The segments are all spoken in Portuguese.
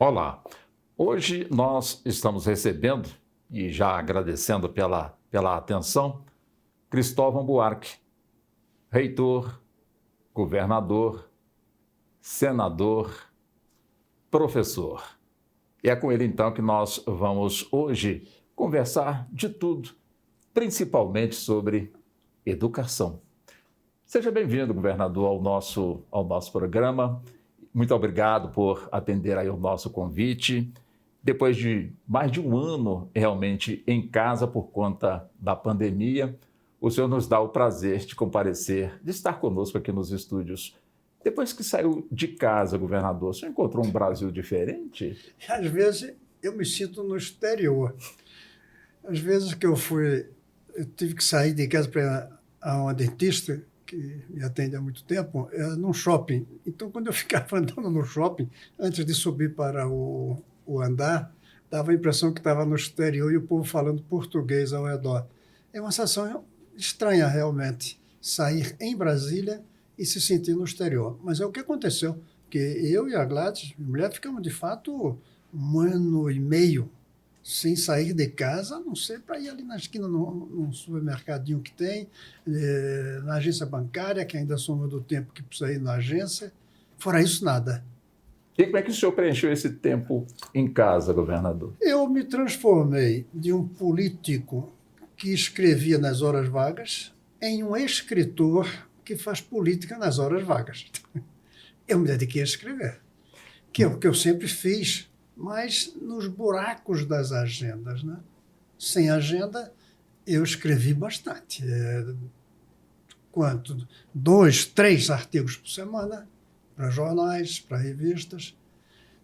Olá, hoje nós estamos recebendo, e já agradecendo pela atenção, Cristóvão Buarque, reitor, governador, senador, professor. E é com ele então que nós vamos hoje conversar de tudo, principalmente sobre educação. Seja bem-vindo, governador, ao nosso programa. Muito obrigado por atender aí o nosso convite. Depois de mais de um ano realmente em casa por conta da pandemia, o senhor nos dá o prazer de comparecer, de estar conosco aqui nos estúdios. Depois que saiu de casa, governador, o senhor encontrou um Brasil diferente? Às vezes eu me sinto no exterior. Às vezes que eu tive que sair de casa para ir a uma dentista, que me atende há muito tempo, num shopping. Então, quando eu ficava andando no shopping, antes de subir para o andar, dava a impressão que estava no exterior e o povo falando português ao redor. É uma sensação estranha, realmente, sair em Brasília e se sentir no exterior. Mas é o que aconteceu, porque eu e a Gladys, minha mulher, ficamos, de fato, 1 ano e meio sem sair de casa, a não ser para ir ali na esquina, num supermercadinho que tem, na agência bancária, que ainda somos do tempo que precisa ir na agência. Fora isso, nada. E como é que o senhor preencheu esse tempo em casa, governador? Eu me transformei de um político que escrevia nas horas vagas em um escritor que faz política nas horas vagas. Eu me dediquei a escrever, que é o que eu sempre fiz, mas nos buracos das agendas, né? Sem agenda, eu escrevi bastante. 2, 3 artigos por semana, para jornais, para revistas,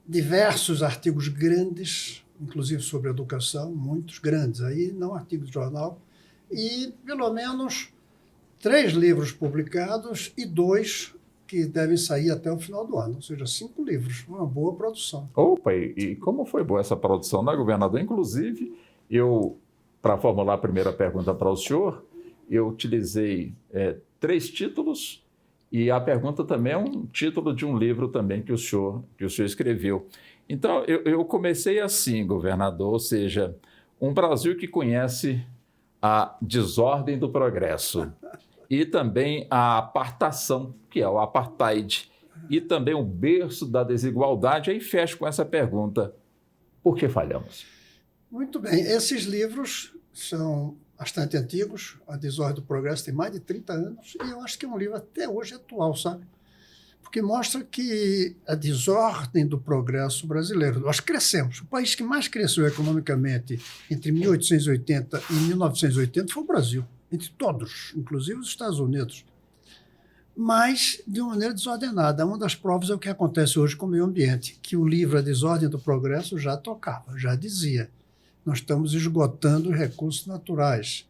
diversos artigos grandes, inclusive sobre educação, muitos grandes, aí não artigos de jornal, e pelo menos 3 livros publicados e 2 que devem sair até o final do ano, ou seja, 5 livros, uma boa produção. Opa, e como foi boa essa produção, né, governador? Inclusive, para formular a primeira pergunta para o senhor, eu utilizei 3 títulos e a pergunta também é um título de um livro também que o senhor escreveu. Então, eu comecei assim, governador, ou seja, um Brasil que conhece a desordem do progresso e também a apartação, que é o apartheid, e também o berço da desigualdade. Aí fecho com essa pergunta: por que falhamos? Muito bem, esses livros são bastante antigos, A Desordem do Progresso tem mais de 30 anos, e eu acho que é um livro até hoje atual, sabe? Porque mostra que a desordem do progresso brasileiro, nós crescemos, o país que mais cresceu economicamente entre 1880 e 1980 foi o Brasil, entre todos, inclusive os Estados Unidos, mas de uma maneira desordenada. Uma das provas é o que acontece hoje com o meio ambiente, que o livro A Desordem do Progresso já tocava, já dizia: nós estamos esgotando os recursos naturais.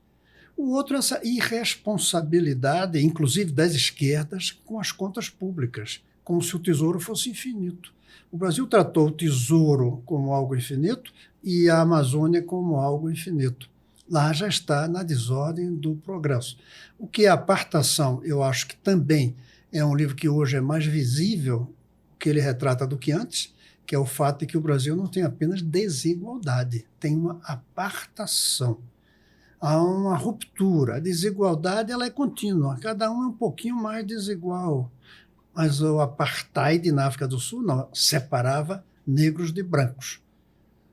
O outro é essa irresponsabilidade, inclusive das esquerdas, com as contas públicas, como se o tesouro fosse infinito. O Brasil tratou o tesouro como algo infinito e a Amazônia como algo infinito. Lá já está na desordem do progresso. O que é apartação, eu acho que também é um livro que hoje é mais visível, que ele retrata do que antes, que é o fato de que o Brasil não tem apenas desigualdade, tem uma apartação. Há uma ruptura. A desigualdade ela é contínua, cada um é um pouquinho mais desigual. Mas o apartheid na África do Sul não, separava negros de brancos,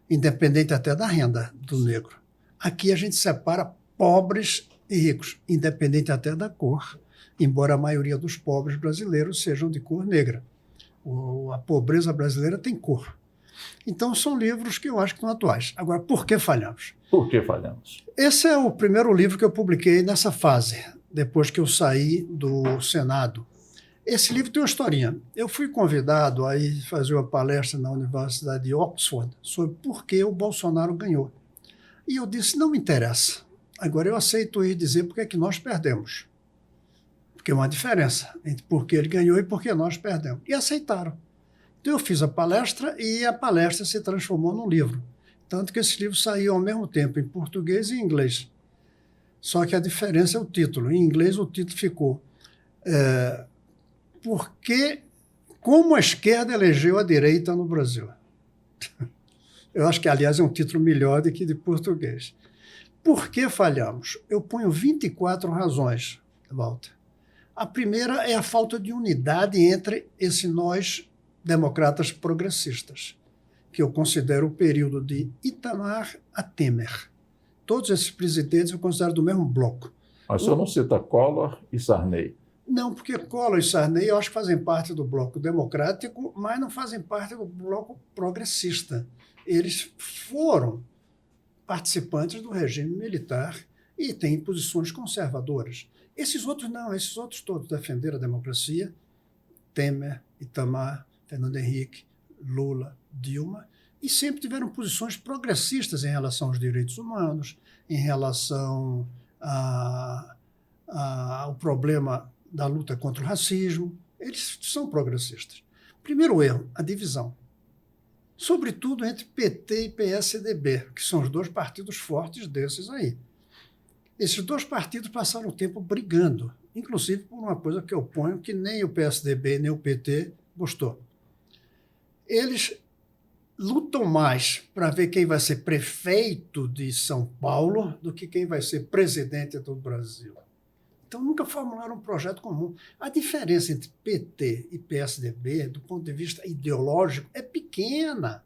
independente até da renda do negro. Aqui a gente separa pobres e ricos, independente até da cor, embora a maioria dos pobres brasileiros sejam de cor negra. A pobreza brasileira tem cor. Então, são livros que eu acho que estão atuais. Agora, por que falhamos? Por que falhamos? Esse é o primeiro livro que eu publiquei nessa fase, depois que eu saí do Senado. Esse livro tem uma historinha. Eu fui convidado a ir fazer uma palestra na Universidade de Oxford sobre por que o Bolsonaro ganhou. E eu disse: não me interessa. Agora eu aceito ir dizer por que é que nós perdemos. Porque é uma diferença entre por que ele ganhou e por que nós perdemos. E aceitaram. Então eu fiz a palestra e a palestra se transformou num livro. Tanto que esse livro saiu ao mesmo tempo em português e em inglês. Só que a diferença é o título. Em inglês o título ficou como a esquerda elegeu a direita no Brasil. Eu acho que, aliás, é um título melhor do que de português. Por que falhamos? Eu ponho 24 razões, Walter. A primeira é a falta de unidade entre nós, democratas progressistas, que eu considero o período de Itamar a Temer. Todos esses presidentes eu considero do mesmo bloco. Mas o senhor não cita Collor e Sarney? Não, porque Collor e Sarney eu acho que fazem parte do bloco democrático, mas não fazem parte do bloco progressista. Eles foram participantes do regime militar e têm posições conservadoras. Esses outros não, esses outros todos defenderam a democracia. Temer, Itamar, Fernando Henrique, Lula, Dilma, e sempre tiveram posições progressistas em relação aos direitos humanos, em relação ao problema da luta contra o racismo. Eles são progressistas. Primeiro erro, a divisão. Sobretudo entre PT e PSDB, que são os dois partidos fortes desses aí. Esses dois partidos passaram o tempo brigando, inclusive por uma coisa que eu ponho que nem o PSDB nem o PT gostou. Eles lutam mais para ver quem vai ser prefeito de São Paulo do que quem vai ser presidente do Brasil. Então, nunca formularam um projeto comum. A diferença entre PT e PSDB, do ponto de vista ideológico, é pequena.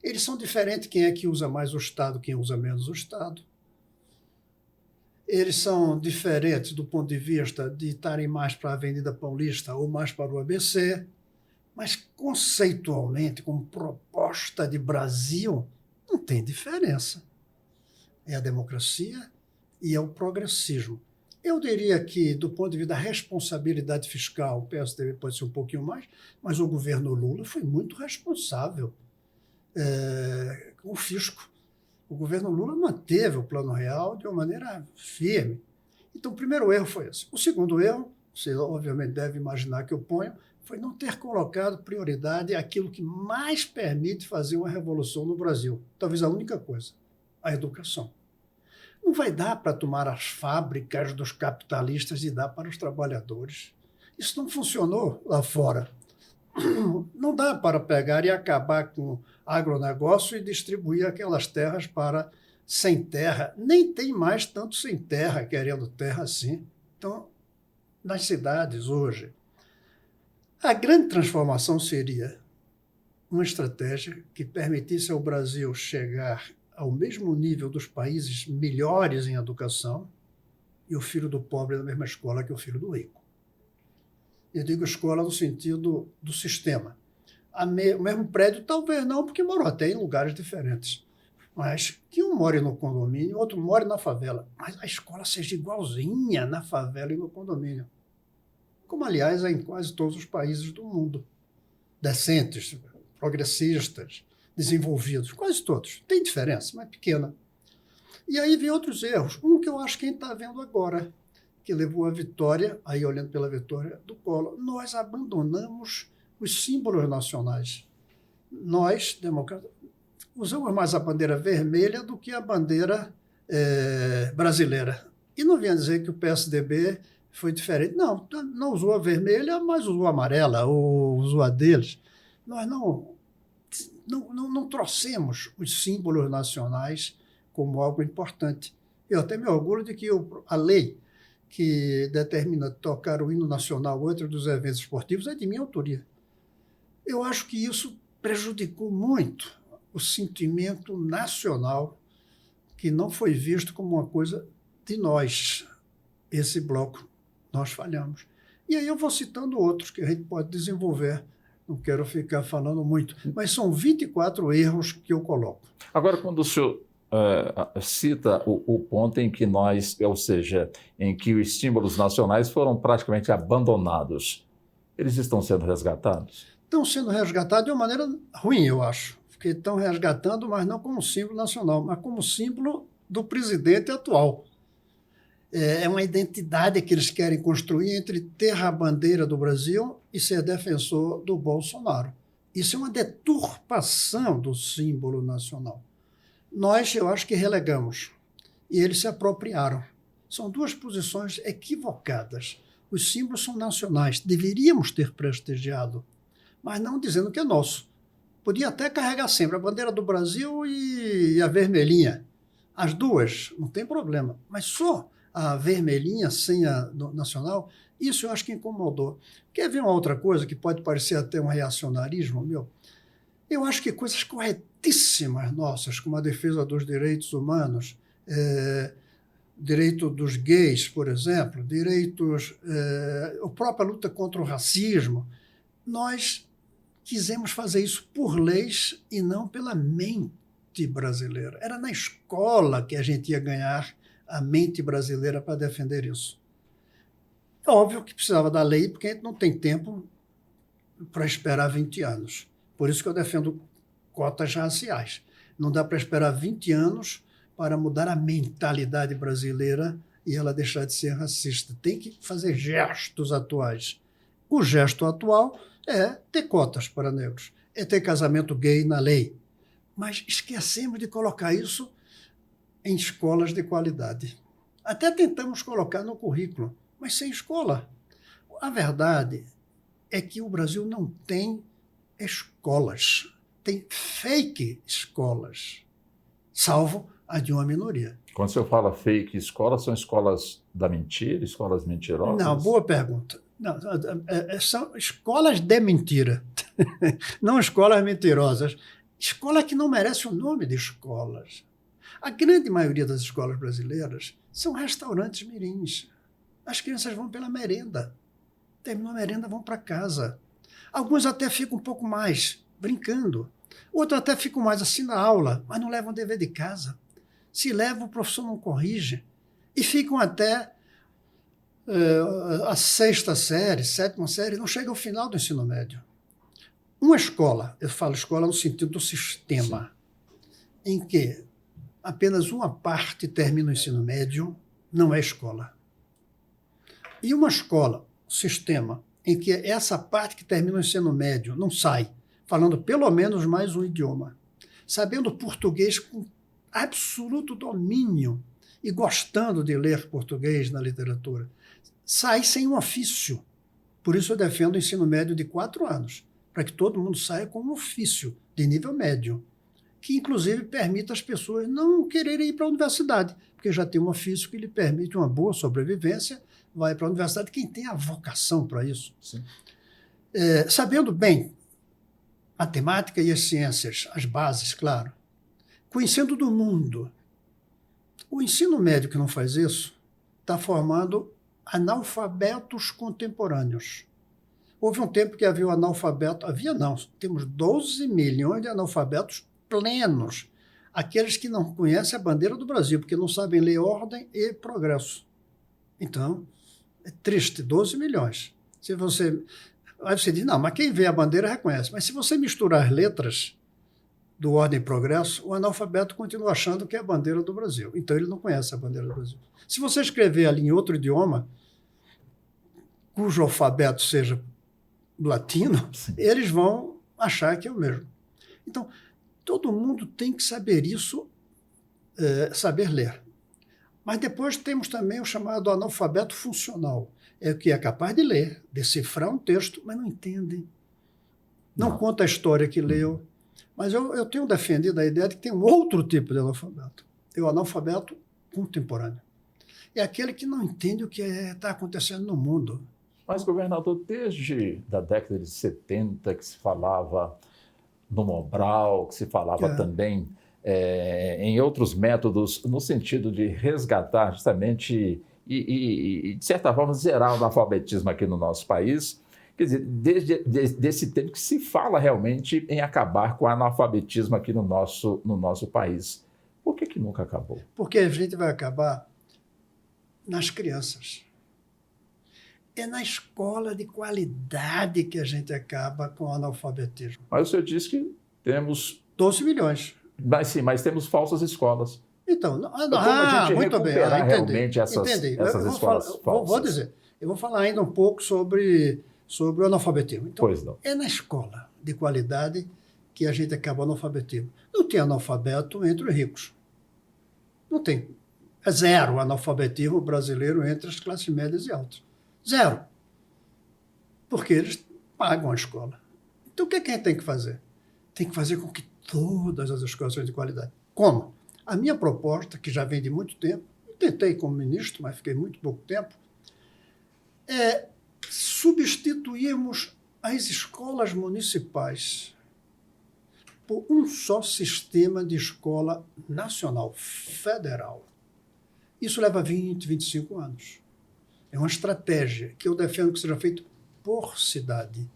Eles são diferentes quem é que usa mais o Estado, quem usa menos o Estado. Eles são diferentes do ponto de vista de estarem mais para a Avenida Paulista ou mais para o ABC, mas conceitualmente, como proposta de Brasil, não tem diferença. É a democracia e é o progressismo. Eu diria que, do ponto de vista da responsabilidade fiscal, o PSDB pode ser um pouquinho mais, mas o governo Lula foi muito responsável com o fisco. O governo Lula manteve o Plano Real de uma maneira firme. Então, o primeiro erro foi esse. O segundo erro, você obviamente deve imaginar que eu ponho, foi não ter colocado prioridade àquilo que mais permite fazer uma revolução no Brasil. Talvez a única coisa, a educação. Não vai dar para tomar as fábricas dos capitalistas e dar para os trabalhadores. Isso não funcionou lá fora. Não dá para pegar e acabar com o agronegócio e distribuir aquelas terras para sem terra. Nem tem mais tanto sem terra, querendo terra assim. Então, nas cidades hoje, a grande transformação seria uma estratégia que permitisse ao Brasil chegar ao mesmo nível dos países melhores em educação e o filho do pobre na mesma escola que o filho do rico. Eu digo escola no sentido do sistema. O mesmo prédio, talvez não, porque moram até em lugares diferentes. Mas que um more no condomínio, outro more na favela. Mas a escola seja igualzinha na favela e no condomínio. Como, aliás, é em quase todos os países do mundo. Decentes, progressistas, desenvolvidos, quase todos. Tem diferença, mas pequena. E aí vem outros erros. Um que eu acho que a gente está vendo agora, que levou à vitória, aí olhando pela vitória do Collor, nós abandonamos os símbolos nacionais. Nós, democratas, usamos mais a bandeira vermelha do que a bandeira brasileira. E não venha dizer que o PSDB foi diferente. Não, não usou a vermelha, mas usou a amarela, ou usou a deles. Nós não trouxemos os símbolos nacionais como algo importante. Eu até me orgulho de que a lei que determina tocar o hino nacional entre dos eventos esportivos é de minha autoria. Eu acho que isso prejudicou muito o sentimento nacional, que não foi visto como uma coisa de nós. Esse bloco, nós falhamos. E aí eu vou citando outros que a gente pode desenvolver. Não quero ficar falando muito, mas são 24 erros que eu coloco. Agora, quando o senhor cita o ponto em que nós, ou seja, em que os símbolos nacionais foram praticamente abandonados, eles estão sendo resgatados? Estão sendo resgatados de uma maneira ruim, eu acho. Porque estão resgatando, mas não como símbolo nacional, mas como símbolo do presidente atual. É uma identidade que eles querem construir entre ter a bandeira do Brasil e ser defensor do Bolsonaro. Isso é uma deturpação do símbolo nacional. Nós, eu acho que relegamos, e eles se apropriaram. São duas posições equivocadas. Os símbolos são nacionais, deveríamos ter prestigiado, mas não dizendo que é nosso. Podia até carregar sempre a bandeira do Brasil e a vermelhinha. As duas, não tem problema. Mas só a vermelhinha sem a nacional, isso eu acho que incomodou. Quer ver uma outra coisa que pode parecer até um reacionarismo meu? Eu acho que coisas corretíssimas nossas, como a defesa dos direitos humanos, direito dos gays, por exemplo, a própria luta contra o racismo, nós quisemos fazer isso por leis e não pela mente brasileira. Era na escola que a gente ia ganhar a mente brasileira para defender isso. É óbvio que precisava da lei, porque a gente não tem tempo para esperar 20 anos. Por isso que eu defendo cotas raciais. Não dá para esperar 20 anos para mudar a mentalidade brasileira e ela deixar de ser racista. Tem que fazer gestos atuais. O gesto atual é ter cotas para negros, é ter casamento gay na lei. Mas esquecemos de colocar isso em escolas de qualidade. Até tentamos colocar no currículo, mas sem escola. A verdade é que o Brasil não tem escolas, tem fake escolas, salvo a de uma minoria. Quando você fala fake escolas, são escolas da mentira, escolas mentirosas? Não, boa pergunta. Não, são escolas de mentira, não escolas mentirosas. Escola que não merece o nome de escolas. A grande maioria das escolas brasileiras são restaurantes mirins. As crianças vão pela merenda. Terminou a merenda, vão para casa. Alguns até ficam um pouco mais brincando. Outros até ficam mais assim na aula, mas não levam dever de casa. Se levam, o professor não corrige. E ficam até a sexta série, sétima série, não chega ao final do ensino médio. Uma escola, eu falo escola no sentido do sistema, sim, em que apenas uma parte termina o ensino médio, não é escola. E uma escola, sistema, em que essa parte que termina o ensino médio não sai, falando pelo menos mais um idioma, sabendo português com absoluto domínio e gostando de ler português na literatura, sai sem um ofício. Por isso eu defendo o ensino médio de 4 anos, para que todo mundo saia com um ofício de nível médio, que inclusive permita as pessoas não quererem ir para a universidade, porque já tem um ofício que lhe permite uma boa sobrevivência, vai para a universidade quem tem a vocação para isso. Sabendo bem matemática e as ciências, as bases, claro, conhecendo do mundo. O ensino médio que não faz isso está formando analfabetos contemporâneos. Houve um tempo que havia o analfabeto, temos 12 milhões de analfabetos plenos, aqueles que não conhecem a bandeira do Brasil, porque não sabem ler ordem e progresso. Então, é triste, 12 milhões. Aí você diz, não, mas quem vê a bandeira reconhece. Mas se você misturar as letras do ordem e progresso, o analfabeto continua achando que é a bandeira do Brasil. Então, ele não conhece a bandeira do Brasil. Se você escrever ali em outro idioma, cujo alfabeto seja latino, eles vão achar que é o mesmo. Então, todo mundo tem que saber isso, saber ler. Mas depois temos também o chamado analfabeto funcional. É o que é capaz de ler, decifrar um texto, mas não entende. Não conta a história que leu. Mas eu tenho defendido a ideia de que tem um outro tipo de analfabeto. É o analfabeto contemporâneo. É aquele que não entende o que está acontecendo no mundo. Mas, governador, desde a década de 70 que se falava no Mobral, que se falava também em outros métodos, no sentido de resgatar justamente e de certa forma, zerar o analfabetismo aqui no nosso país. Quer dizer, desde esse tempo que se fala realmente em acabar com o analfabetismo aqui no nosso país. Por que nunca acabou? Porque a gente vai acabar nas crianças. É na escola de qualidade que a gente acaba com o analfabetismo. Mas o senhor disse que temos... 12 milhões. Mas sim, mas temos falsas escolas. Então, como a gente muito bem. Recuperar realmente essas escolas falsas? Eu vou falar ainda um pouco sobre o analfabetismo. Então, pois não. É na escola de qualidade que a gente acaba o analfabetismo. Não tem analfabeto entre os ricos. Não tem. É zero o analfabetismo brasileiro entre as classes médias e altas. Zero. Porque eles pagam a escola. Então, o que a gente tem que fazer? tem que fazer com que todas as escolas sejam de qualidade. Como? A minha proposta, que já vem de muito tempo, tentei como ministro, mas fiquei muito pouco tempo, é substituirmos as escolas municipais por um só sistema de escola nacional, federal. Isso leva 20, 25 anos. É uma estratégia que eu defendo que seja feita por cidade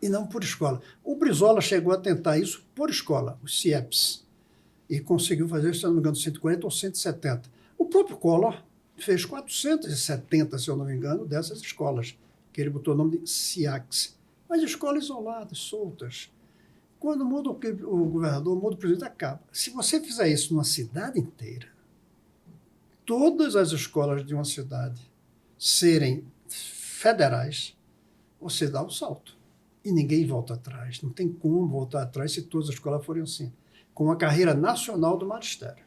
e não por escola. O Brizola chegou a tentar isso por escola, os CIEPs, e conseguiu fazer, se não me engano, 140 ou 170. O próprio Collor fez 470, se eu não me engano, dessas escolas, que ele botou o nome de SIACs. Mas escolas isoladas, soltas. Quando muda o governador, muda o presidente, acaba. Se você fizer isso numa cidade inteira, todas as escolas de uma cidade serem federais, você dá o salto. E ninguém volta atrás. Não tem como voltar atrás se todas as escolas forem assim. Com a carreira nacional do magistério.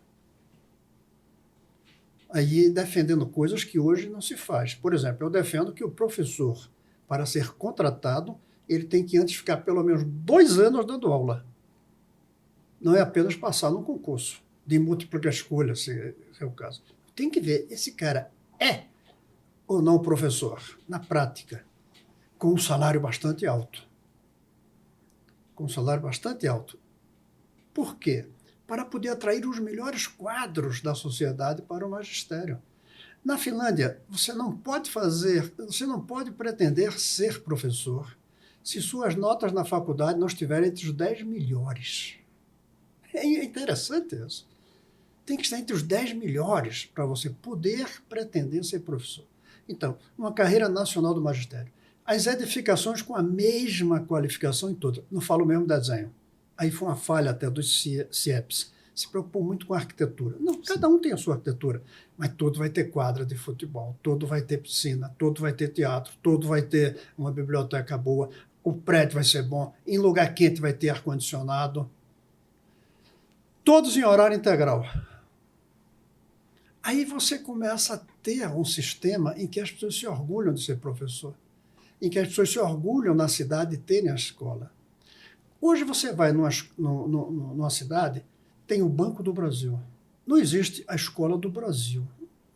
Aí defendendo coisas que hoje não se faz. Por exemplo, eu defendo que o professor, para ser contratado, ele tem que antes ficar pelo menos 2 anos dando aula. Não é apenas passar num concurso de múltipla escolha, se é o caso. Tem que ver, esse cara é ou não professor, na prática, com um salário bastante alto. Com um salário bastante alto. Por quê? Para poder atrair os melhores quadros da sociedade para o magistério. Na Finlândia, você não pode pretender ser professor se suas notas na faculdade não estiverem entre os 10 melhores. É interessante isso. Tem que estar entre os 10 melhores para você poder pretender ser professor. Então, uma carreira nacional do magistério. As edificações com a mesma qualificação em todas. Não falo mesmo de desenho. Aí foi uma falha até dos CIEPs. Se preocupou muito com a arquitetura. Não, cada um tem a sua arquitetura, mas todo vai ter quadra de futebol, todo vai ter piscina, todo vai ter teatro, todo vai ter uma biblioteca boa, o prédio vai ser bom, em lugar quente vai ter ar-condicionado. Todos em horário integral. Aí você começa a ter um sistema em que as pessoas se orgulham de ser professor, em que as pessoas se orgulham na cidade de terem a escola. Hoje você vai numa cidade, tem o Banco do Brasil. Não existe a Escola do Brasil.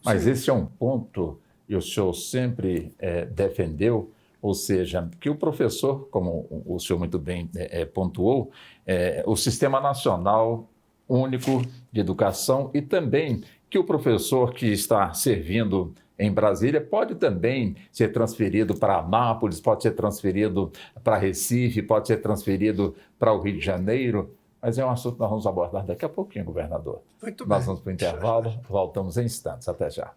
Mas esse é um ponto que o senhor sempre defendeu, ou seja, que o professor, como o senhor muito bem pontuou, o Sistema Nacional Único de Educação e também que o professor que está servindo em Brasília pode também ser transferido para Anápolis, pode ser transferido para Recife, pode ser transferido para o Rio de Janeiro, mas é um assunto que nós vamos abordar daqui a pouquinho, governador. Muito bem. Nós vamos para o intervalo, voltamos em instantes. Até já.